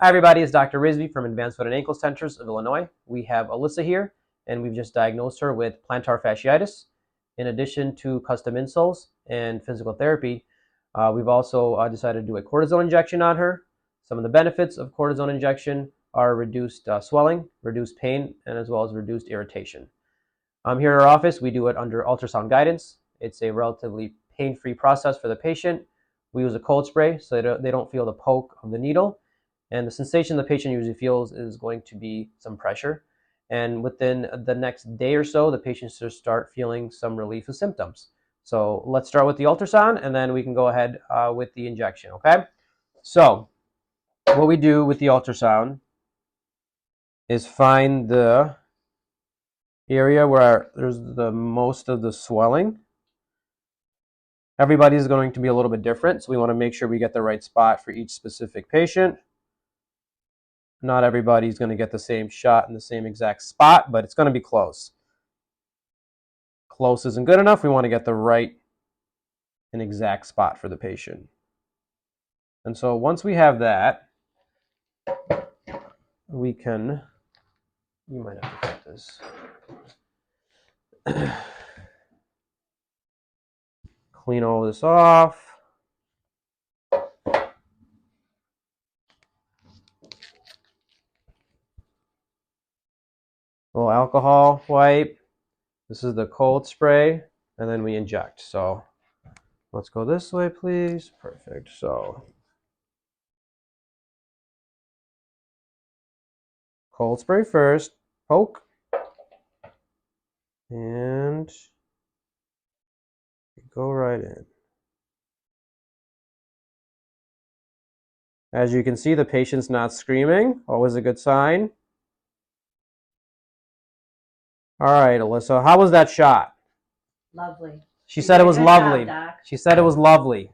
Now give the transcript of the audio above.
Hi everybody, it's Dr. Rizvi from Advanced Foot and Ankle Centers of Illinois. We have Alyssa here, and we've just diagnosed her with plantar fasciitis. In addition to custom insoles and physical therapy, we've also decided to do a cortisone injection on her. Some of the benefits of cortisone injection are reduced swelling, reduced pain, and as well as reduced irritation. Here at our office, we do it under ultrasound guidance. It's a relatively pain-free process for the patient. We use a cold spray so they don't feel the poke of the needle. And the sensation the patient usually feels is going to be some pressure. And within the next day or so, the patient should start feeling some relief of symptoms. So let's start with the ultrasound, and then we can go ahead with the injection, okay? So what we do with the ultrasound is find the area where there's the most of the swelling. Everybody's going to be a little bit different, so we want to make sure we get the right spot for each specific patient. Not everybody's going to get the same shot in the same exact spot, but it's going to be close. Close isn't good enough. We want to get the right and exact spot for the patient. And so once we have that, we can, you might have to cut this. Clean all this off. A little alcohol wipe. This is the cold spray, and then we inject. So let's go this way, please. Perfect. So cold spray first, poke, and go right in. As you can see, the patient's not screaming. Always a good sign. All right, Alyssa, how was that shot? Lovely. She said it was lovely. She said it was lovely.